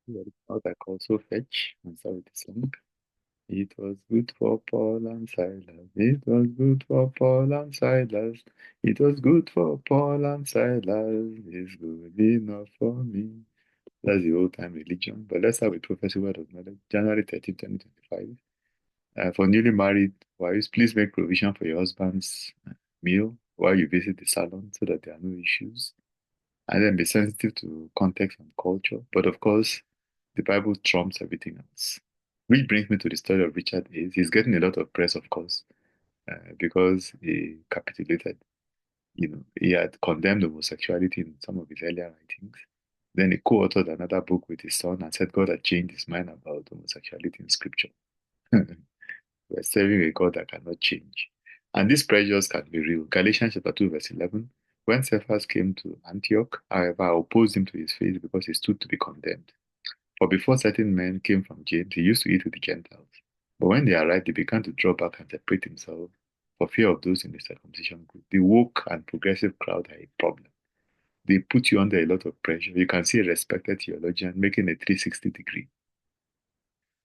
What I call so fetch and start with the song. It was good for Paul and Silas. It was good for Paul and Silas. It was good for Paul and Silas. It's good enough for me. That's the old time religion. But let's start with prophecy word of knowledge. January 13th, 2025. For newly married wives, please make provision for your husband's meal while you visit the salon so that there are no issues. And then be sensitive to context and culture. But of course, the Bible trumps everything else. Which brings me to the story of Richard Hayes. He's getting a lot of press, of course, because he capitulated. He had condemned homosexuality in some of his earlier writings. Then he co-authored another book with his son and said God had changed his mind about homosexuality in scripture. We're serving a God that cannot change. And these pressures can be real. Galatians chapter 2, verse 11. When Cephas came to Antioch, however, I opposed him to his face because he stood to be condemned. For before certain men came from James, he used to eat with the Gentiles. But when they arrived, he began to draw back and separate himself for fear of those in the circumcision group. The woke and progressive crowd are a problem. They put you under a lot of pressure. You can see a respected theologian making a 360 degree.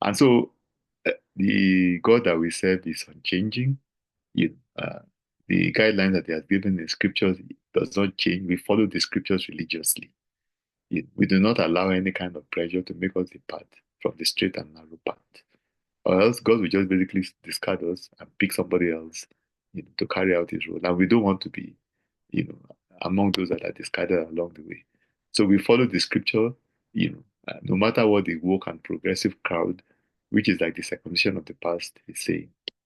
And so the God that we serve is unchanging. The guidelines that he has given in scriptures does not change. We follow the scriptures religiously. We do not allow any kind of pressure to make us depart from the straight and narrow path. Or else God will just basically discard us and pick somebody else, to carry out his role. And we don't want to be, you know, among those that are discarded along the way. So we follow the scripture, no matter what the woke and progressive crowd, which is like the circumcision of the past, is saying.